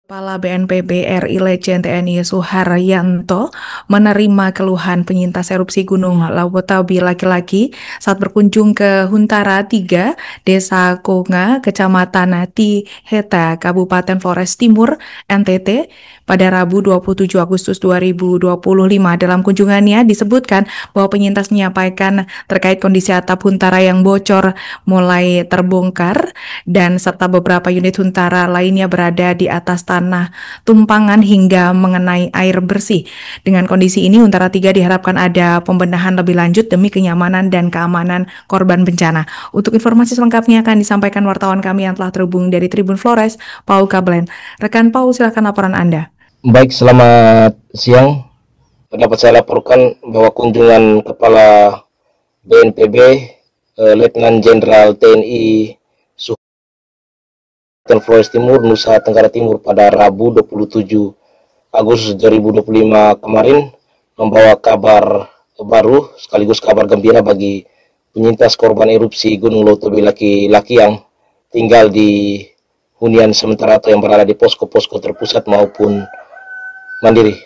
Kepala BNPB RI Lejen TNI Suharyanto menerima keluhan penyintas erupsi Gunung Lawutabi laki-laki saat berkunjung ke Huntara 3, Desa Konga, Kecamatan Tiheta, Kabupaten Flores Timur, NTT, pada Rabu 27 Agustus 2025. Dalam kunjungannya disebutkan bahwa penyintas menyampaikan terkait kondisi atap Huntara yang bocor mulai terbongkar dan serta beberapa unit Huntara lainnya berada di atas tanah tumpangan hingga mengenai air bersih. Dengan kondisi ini, Huntara 3 diharapkan ada pembenahan lebih lanjut demi kenyamanan dan keamanan korban bencana. Untuk informasi selengkapnya akan disampaikan wartawan kami yang telah terhubung dari Tribun Flores, Paul Kablen. Rekan Paul, silakan laporan Anda. Baik, selamat siang. Dapat saya laporkan bahwa kunjungan Kepala BNPB Letnan Jenderal TNI Flores Timur, Nusa Tenggara Timur pada Rabu 27 Agustus 2025 kemarin membawa kabar baru sekaligus kabar gembira bagi penyintas korban erupsi Gunung Lawutabi laki-laki yang tinggal di hunian sementara atau yang berada di posko-posko terpusat maupun mandiri.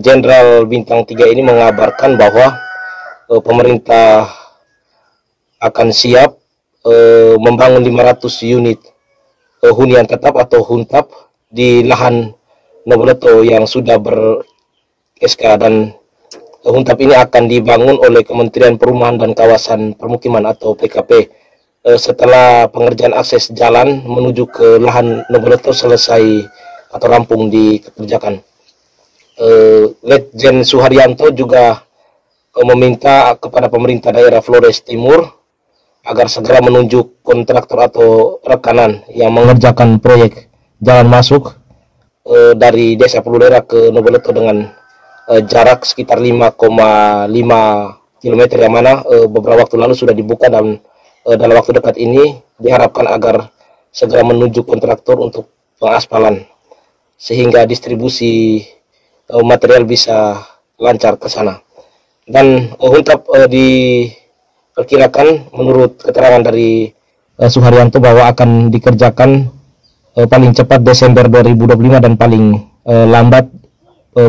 Jenderal Bintang 3 ini mengabarkan bahwa pemerintah akan siap membangun 500 unit hunian tetap atau huntap di lahan Noboleto yang sudah ber-SK, dan huntap ini akan dibangun oleh Kementerian Perumahan dan Kawasan Permukiman atau PKP setelah pengerjaan akses jalan menuju ke lahan Noboleto selesai atau rampung dikerjakan. Letjen Suharyanto juga meminta kepada pemerintah daerah Flores Timur agar segera menunjuk kontraktor atau rekanan yang mengerjakan proyek jalan masuk dari Desa Puludera ke Noboleto dengan jarak sekitar 5,5 km yang mana beberapa waktu lalu sudah dibuka, dan dalam waktu dekat ini diharapkan agar segera menunjuk kontraktor untuk pengaspalan sehingga distribusi material bisa lancar ke sana. Dan huntap diperkirakan menurut keterangan dari Suharyanto bahwa akan dikerjakan paling cepat Desember 2025 dan paling lambat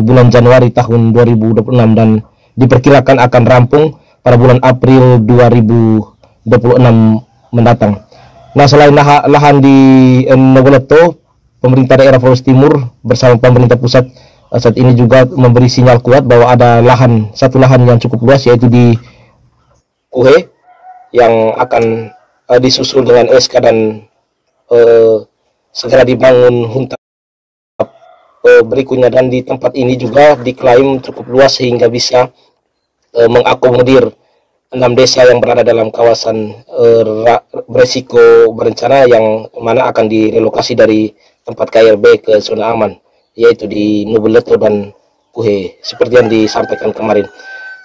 bulan Januari tahun 2026, dan diperkirakan akan rampung pada bulan April 2026 mendatang. Nah, selain lahan di Noboleto, pemerintah daerah Flores Timur bersama pemerintah pusat saat ini juga memberi sinyal kuat bahwa ada satu lahan yang cukup luas, yaitu di Kuhe, yang akan disusul dengan SK dan segera dibangun huntap berikutnya. Dan di tempat ini juga diklaim cukup luas sehingga bisa mengakomodir 6 desa yang berada dalam kawasan beresiko berencana yang mana akan direlokasi dari tempat KRB ke zona aman, yaitu di Noboleto dan Kuhe seperti yang disampaikan kemarin.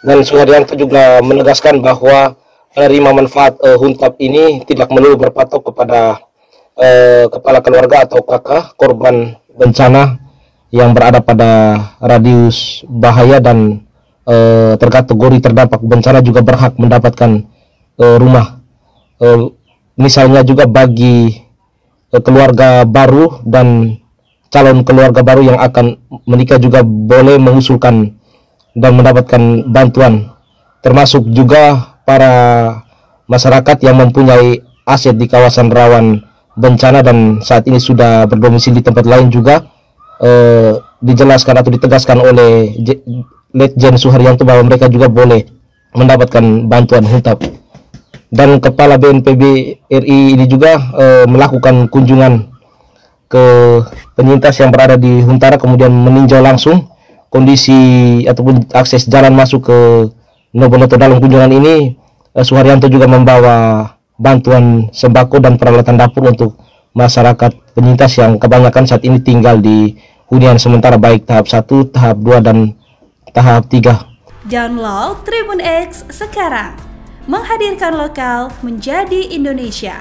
Dan Suharyanto juga menegaskan bahwa penerima manfaat huntap ini tidak melulu berpatok kepada kepala keluarga atau kakak korban bencana yang berada pada radius bahaya dan terkategori terdampak bencana juga berhak mendapatkan rumah. Misalnya juga bagi keluarga baru dan calon keluarga baru yang akan menikah juga boleh mengusulkan dan mendapatkan bantuan, termasuk juga para masyarakat yang mempunyai aset di kawasan rawan bencana dan saat ini sudah berdomisili di tempat lain juga dijelaskan atau ditegaskan oleh Letjen Suharyanto bahwa mereka juga boleh mendapatkan bantuan huntap. Dan Kepala BNPB RI ini juga melakukan kunjungan ke penyintas yang berada di Huntara, kemudian meninjau langsung kondisi ataupun akses jalan masuk ke Noboleto. Dalam kunjungan ini Suharyanto juga membawa bantuan sembako dan peralatan dapur untuk masyarakat penyintas yang kebanyakan saat ini tinggal di hunian sementara baik tahap 1, tahap 2 dan tahap 3. Download Tribun X sekarang, menghadirkan lokal menjadi Indonesia.